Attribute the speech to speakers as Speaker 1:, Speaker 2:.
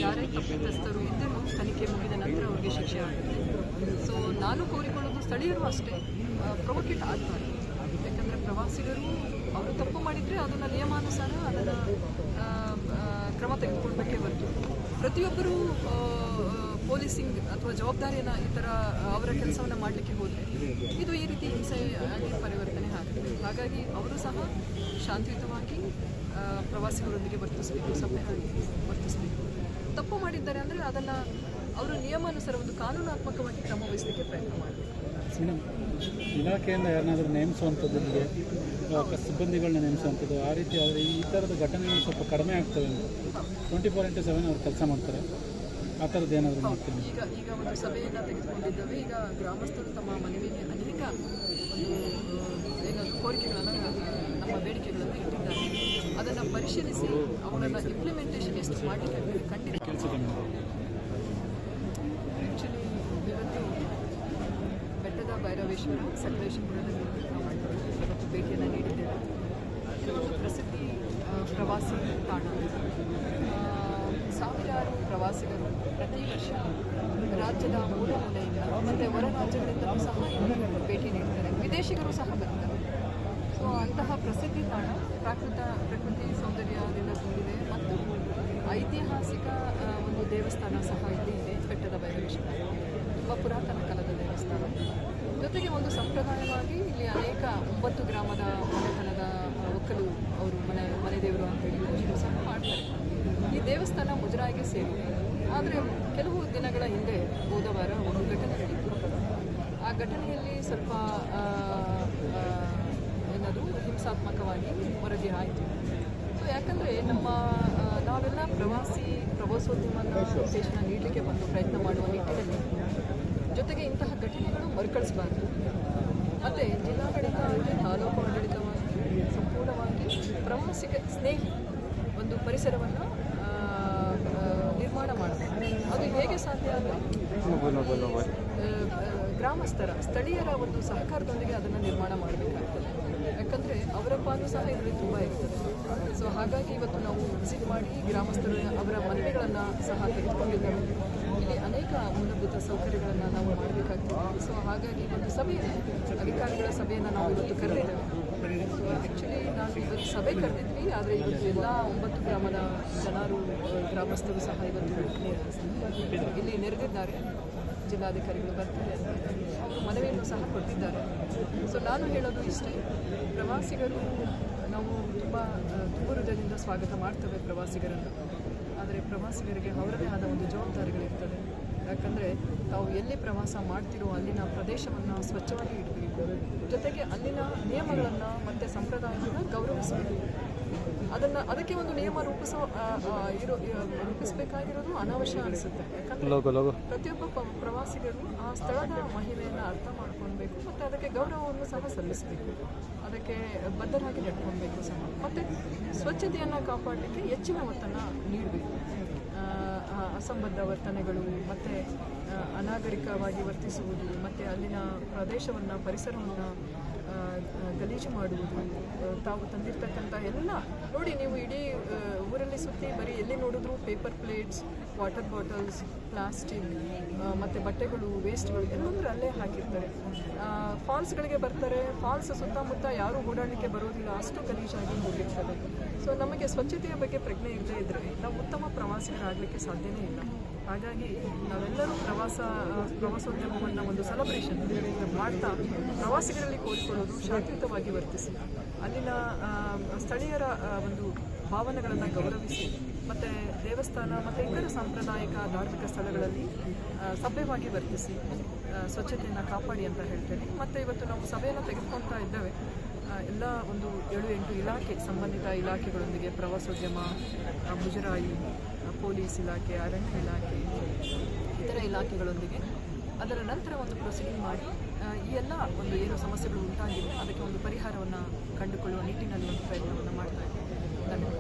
Speaker 1: ಯಾರೇ ತಪ್ಪಿತಸ್ಥರು ಇದ್ದರೂ ತನಿಖೆ ಮುಗಿದ ನಂತರ ಅವರಿಗೆ ಶಿಕ್ಷೆ ಆಗುತ್ತೆ. ಸೊ ನಾನು ಕೋರಿಕೊಳ್ಳೋದು ಸ್ಥಳೀಯರು ಅಷ್ಟೇ ಪ್ರೊವೊಕೇಟ್ ಆಗ್ತಾರೆ. ಯಾಕಂದರೆ ಪ್ರವಾಸಿಗರು ಅವರು ತಪ್ಪು ಮಾಡಿದರೆ ಅದನ್ನು ನಿಯಮಾನುಸಾರ ಅದನ್ನು ಕ್ರಮ ತೆಗೆದುಕೊಳ್ಬೇಕೇ ಹೊರತು ಪ್ರತಿಯೊಬ್ಬರೂ ಪೊಲೀಸಿಂಗ್ ಅಥವಾ ಜವಾಬ್ದಾರಿಯನ್ನು ಈ ಥರ ಅವರ ಕೆಲಸವನ್ನು ಮಾಡಲಿಕ್ಕೆ ಹೋದರೆ ಇದು ಈ ರೀತಿ ಹಿಂಸೆಯಾಗಿ ಪರಿವರ್ತನೆ ಆಗುತ್ತೆ. ಹಾಗಾಗಿ ಅವರು ಸಹ ಶಾಂತಿಯುತವಾಗಿ ಪ್ರವಾಸಿಗರೊಂದಿಗೆ ವರ್ತಿಸಬೇಕು, ಸಭ್ಯರಾಗಿ ವರ್ತಿಸಬೇಕು. ತಪ್ಪು ಮಾಡಿದ್ದಾರೆ ಅಂದರೆ ಅದನ್ನು ಅವರು ನಿಯಮಾನುಸಾರ ಒಂದು ಕಾನೂನಾತ್ಮಕವಾಗಿ ಕ್ರಮ ವಹಿಸಲಿಕ್ಕೆ ಪ್ರಯತ್ನ ಮಾಡಬೇಕು.
Speaker 2: ಮೇಡಮ್, ಇಲಾಖೆಯಿಂದ ಯಾರನ್ನಾದರೂ ನೇಮಿಸುವಂಥದ್ದು, ನಿಮಗೆ ಸಿಬ್ಬಂದಿಗಳನ್ನ ನೇಮಿಸುವಂಥದ್ದು ಆ ರೀತಿ ಆದರೆ ಈ ಥರದ ಘಟನೆಗಳು ಸ್ವಲ್ಪ ಕಡಿಮೆ ಆಗ್ತವೆ ಅಂತ 24x7 ಅವ್ರು ಕೆಲಸ ಮಾಡ್ತಾರೆ. ಆ ಥರದ್ದು ಏನಾದರೂ ಮಾಡ್ತೀನಿ.
Speaker 1: ಈಗ ಒಂದು ಸಭೆಯನ್ನು ತೆಗೆದುಕೊಂಡಿದ್ದೇವೆ. ಈಗ ಗ್ರಾಮಸ್ಥರು ತಮ್ಮ ಮನವಿಗೆ ಅನೇಕ ಏನಾದರೂ ಕೋರಿಕೆಗಳನ್ನು ನಮ್ಮ ಬೇಡಿಕೆಗಳನ್ನು ಇಟ್ಟಿದ್ದಾರೆ. ಅದನ್ನು ಪರಿಶೀಲಿಸಿ ಅವುಗಳನ್ನು ಇಂಪ್ಲಿಮೆಂಟೇಷನ್ ಎಷ್ಟು ಮಾಡಲಿಕ್ಕೆ ಖಂಡಿತ
Speaker 2: ಕೆಲಸದ
Speaker 1: ಆ್ಯಕ್ಚುಲಿ ಇವತ್ತು ಬೆಟ್ಟದ ಭೈರವೇಶ್ವರ ಸಕಲೇಶಪುರದಲ್ಲಿ ಇವತ್ತು ಭೇಟಿಯನ್ನು ನೀಡಿದ್ದೇವೆ. ಇದು ಒಂದು ಪ್ರಸಿದ್ಧಿ ಪ್ರವಾಸಿ ತಾಣ. ಸಾವಿರಾರು ಪ್ರವಾಸಿಗರು ಪ್ರತಿ ವರ್ಷ ರಾಜ್ಯದ ಮೂಲ ಮೂಲೆಯಿಂದ ಮತ್ತು ಹೊರ ರಾಜ್ಯಗಳಿಂದಲೂ ಸಹ ಭೇಟಿ ನೀಡ್ತಾರೆ. ವಿದೇಶಿಗರು ಸಹ ಬರ್ತಾರೆ. ಸೊ ಅಂತಹ ಪ್ರಸಿದ್ಧಿ ತಾಣ ಪ್ರಕೃತಿ ಸೌಂದರ್ಯದಿಂದ ಕೂಡಿದೆ ಮತ್ತು ಐತಿಹಾಸಿಕ ಒಂದು ದೇವಸ್ಥಾನ ಸಹ ಇಲ್ಲಿ ಇದೆ. ಬೆಟ್ಟದ ಭೈರವೇಶ್ವರ ತುಂಬ ಪುರಾತನ ಕಾಲದ ದೇವಸ್ಥಾನ. ಜೊತೆಗೆ ಒಂದು ಸಂಪ್ರದಾಯವಾಗಿ ಇಲ್ಲಿ ಅನೇಕ 9 ಗ್ರಾಮದ ಮನೆತನದ ಒಕ್ಕಲು ಅವರು ಮನೆ ದೇವರು ಅಂತ ಹೇಳಿ ಪೂಜೆಗಳು ಸಹ ಮಾಡ್ತಾರೆ. ಈ ದೇವಸ್ಥಾನ ಮುಜರಾಯಿಗೆ ಸೇರಿದೆ. ಆದರೆ ಕೆಲವು ದಿನಗಳ ಹಿಂದೆ ಹೋದ ವಾರ ಒಂದು ಘಟನೆ ನಡೆಯಿತು. ಆ ಘಟನೆಯಲ್ಲಿ ಸ್ವಲ್ಪ ಏನದು ಹಿಂಸಾತ್ಮಕವಾಗಿ ವರದಿ ಆಯಿತು. ಸೊ ಯಾಕಂದರೆ ನಾವೆಲ್ಲ ಪ್ರವಾಸೋದ್ಯಮದ ಉದ್ದೇಶನ ನೀಡಲಿಕ್ಕೆ ಬಂದು ಪ್ರಯತ್ನ ಮಾಡುವ ನಿಟ್ಟಿನಲ್ಲಿ ಜೊತೆಗೆ ಇಂತಹ ಘಟನೆಗಳು ಮರುಕಳಿಸಬಾರ್ದು. ಮತ್ತು ಜಿಲ್ಲಾಡಳಿತ ಆಗಲಿ ತಾಲೂಕು ಆಡಳಿತವಾಗಿ ಸಂಪೂರ್ಣವಾಗಿ ಪ್ರವಾಸಿಗ ಸ್ನೇಹಿ ಒಂದು ಪರಿಸರವನ್ನು ನಿರ್ಮಾಣ ಮಾಡಬೇಕು. ಅದು ಹೇಗೆ ಸಾಧ್ಯ ಅಂದರೆ ಗ್ರಾಮಸ್ಥರ ಸ್ಥಳೀಯರ ಒಂದು ಸಹಕಾರದೊಂದಿಗೆ ಅದನ್ನು ನಿರ್ಮಾಣ ಮಾಡಬೇಕಾಗ್ತದೆ. ಯಾಕಂದರೆ ಅವರ ಪಾಲು ಸಹ ಇದರಲ್ಲಿ ತುಂಬ ಇರ್ತದೆ. ಸೊ ಹಾಗಾಗಿ ಇವತ್ತು ನಾವು ವಿಸಿಟ್ ಮಾಡಿ ಗ್ರಾಮಸ್ಥರು ಅವರ ಮನವಿಗಳನ್ನು ಸಹ ತೆಗೆದುಕೊಂಡಿದ್ದೇವೆ. ಇಲ್ಲಿ ಅನೇಕ ಮೂಲಭೂತ ಸೌಕರ್ಯಗಳನ್ನು ನಾವು ಮಾಡಬೇಕಾಗ್ತದೆ. ಸೊ ಹಾಗಾಗಿ ಒಂದು ಸಭೆಯನ್ನು ಅಧಿಕಾರಿಗಳ ಸಭೆಯನ್ನು ನಾವು ಇವತ್ತು ಕರೆದಿದ್ದೇವೆ. ಸೊ ಆ್ಯಕ್ಚುಲಿ ನಾವು ಇವತ್ತು ಸಭೆ ಕರೆದಿದ್ವಿ. ಆದರೆ ಇವತ್ತು ಎಲ್ಲ 9 ಗ್ರಾಮದ ಗ್ರಾಮಸ್ಥರು ಸಹ ಇವತ್ತು ಇಲ್ಲಿ ನೆರೆದಿದ್ದಾರೆ. ಜಿಲ್ಲಾಧಿಕಾರಿಗಳು ಬರ್ತಾರೆ ಅಂತ ಅವರು ಮನವಿಯನ್ನು ಸಹ ಕೊಟ್ಟಿದ್ದಾರೆ. ಸೊ ನಾನು ಹೇಳೋದು ಇಷ್ಟೇ, ಪ್ರವಾಸಿಗರು ನಾವು ತುಂಬ ಹೃದಯದಿಂದ ಸ್ವಾಗತ ಮಾಡ್ತೇವೆ ಪ್ರವಾಸಿಗರನ್ನು. ಆದರೆ ಪ್ರವಾಸಿಗರಿಗೆ ಅವರದೇ ಆದ ಒಂದು ಜವಾಬ್ದಾರಿಗಳಿರ್ತದೆ. ಯಾಕಂದರೆ ತಾವು ಎಲ್ಲಿ ಪ್ರವಾಸ ಮಾಡ್ತಿರೋ ಅಲ್ಲಿನ ಪ್ರದೇಶವನ್ನು ಸ್ವಚ್ಛವಾಗಿ ಇಡಬೇಕು. ಜೊತೆಗೆ ಅಲ್ಲಿನ ನಿಯಮಗಳನ್ನು ಮತ್ತು ಸಂಪ್ರದಾಯಗಳನ್ನು ಗೌರವಿಸಬೇಕು. ಅದಕ್ಕೆ ಒಂದು ನಿಯಮ ರೂಪಿಸಬೇಕಾಗಿರೋದು ಅನಾವಶ್ಯ ಅನಿಸುತ್ತೆ. ಯಾಕಂದರೆ ಪ್ರತಿಯೊಬ್ಬ ಪ್ರವಾಸಿಗರು ಆ ಸ್ಥಳದ ಮಹಿಮೆಯನ್ನು ಅರ್ಥ ಮಾಡ್ಕೊಳ್ಬೇಕು ಮತ್ತು ಅದಕ್ಕೆ ಗೌರವವನ್ನು ಸಹ ಸಲ್ಲಿಸಬೇಕು. ಅದಕ್ಕೆ ಬದ್ಧರಾಗಿ ನಡ್ಕೊಳ್ಬೇಕು ಸಹ. ಮತ್ತು ಸ್ವಚ್ಛತೆಯನ್ನು ಕಾಪಾಡಲಿಕ್ಕೆ ಹೆಚ್ಚಿನ ಒತ್ತನ್ನು ನೀಡಬೇಕು. ಅಸಂಬದ್ಧ ವರ್ತನೆಗಳು ಮತ್ತು ಅನಾಗರಿಕವಾಗಿ ವರ್ತಿಸುವುದು ಮತ್ತು ಅಲ್ಲಿನ ಪ್ರದೇಶವನ್ನು ಪರಿಸರವನ್ನು ಗಲೀಜು ಮಾಡುವುದು, ತಾವು ತಂದಿರ್ತಕ್ಕಂಥ ಎಲ್ಲ ನೋಡಿ, ನೀವು ಇಡೀ ಊರಲ್ಲಿ ಸುತ್ತಿ ಬರೀ ಎಲ್ಲಿ ನೋಡಿದ್ರು paper plates, water bottles, plastic ಮತ್ತು ಬಟ್ಟೆಗಳು, ವೇಸ್ಟ್ಗಳು ಎಲ್ಲಂದ್ರೆ ಅಲ್ಲೇ ಹಾಕಿರ್ತಾರೆ. ಫಾಲ್ಸ್ಗಳಿಗೆ ಬರ್ತಾರೆ. ಫಾಲ್ಸ್ ಸುತ್ತಮುತ್ತ ಯಾರೂ ಓಡಾಡಲಿಕ್ಕೆ ಬರೋದಿಲ್ಲ, ಅಷ್ಟು ಗಲೀಜಾಗಿ ಹೋಗಿರ್ತದೆ. ಸೊ ನಮಗೆ ಸ್ವಚ್ಛತೆಯ ಬಗ್ಗೆ ಪ್ರಜ್ಞೆ ಇಲ್ಲದೇ ಇದ್ದರೆ ನಾವು ಉತ್ತಮ ಪ್ರವಾಸಿಗರಾಗಲಿಕ್ಕೆ ಸಾಧ್ಯವೇ ಇಲ್ಲ. ಹಾಗಾಗಿ ನಾವೆಲ್ಲರೂ ಪ್ರವಾಸೋದ್ಯಮವನ್ನು ಒಂದು ಸೆಲೆಬ್ರೇಷನ್ ಮಾಡ್ತಾ ಪ್ರವಾಸಿಗರಲ್ಲಿ ಕೋರಿಕೊಳ್ಳೋದು ಶಾಂತಿಯುತವಾಗಿ ವರ್ತಿಸಿ, ಅಲ್ಲಿನ ಸ್ಥಳೀಯರ ಒಂದು ಭಾವನೆಗಳನ್ನು ಗೌರವಿಸಿ ಮತ್ತು ದೇವಸ್ಥಾನ ಮತ್ತು ಇತರ ಸಾಂಪ್ರದಾಯಿಕ ಧಾರ್ಮಿಕ ಸ್ಥಳಗಳಲ್ಲಿ ಸಭ್ಯವಾಗಿ ವರ್ತಿಸಿ ಸ್ವಚ್ಛತೆಯನ್ನು ಕಾಪಾಡಿ ಅಂತ ಹೇಳ್ತೇನೆ. ಮತ್ತು ಇವತ್ತು ನಾವು ಸಭೆಯನ್ನು ತೆಗೆದುಕೊಳ್ತಾ ಇದ್ದೇವೆ. ಎಲ್ಲ ಒಂದು 7-8 ಇಲಾಖೆ, ಸಂಬಂಧಿತ ಇಲಾಖೆಗಳೊಂದಿಗೆ, ಪ್ರವಾಸೋದ್ಯಮ, ಮುಜರಾಯಿ, ಪೊಲೀಸ್ ಇಲಾಖೆ, ಅರಣ್ಯ ಇಲಾಖೆ, ಇತರ ಇಲಾಖೆಗಳೊಂದಿಗೆ ಅದರ ನಂತರ ಒಂದು ಪ್ರೊಸೀಡಿಂಗ್ ಮಾಡಿ ಈ ಎಲ್ಲ ಒಂದು ಏನು ಸಮಸ್ಯೆಗಳು ಉಂಟಾಗಿದೆ ಅದಕ್ಕೆ ಒಂದು ಪರಿಹಾರವನ್ನು ಕಂಡುಕೊಳ್ಳುವ ನಿಟ್ಟಿನಲ್ಲಿ ಒಂದು ಪ್ರಯತ್ನವನ್ನು ಮಾಡ್ತಾ ಇದ್ದೇವೆ. ಧನ್ಯವಾದ.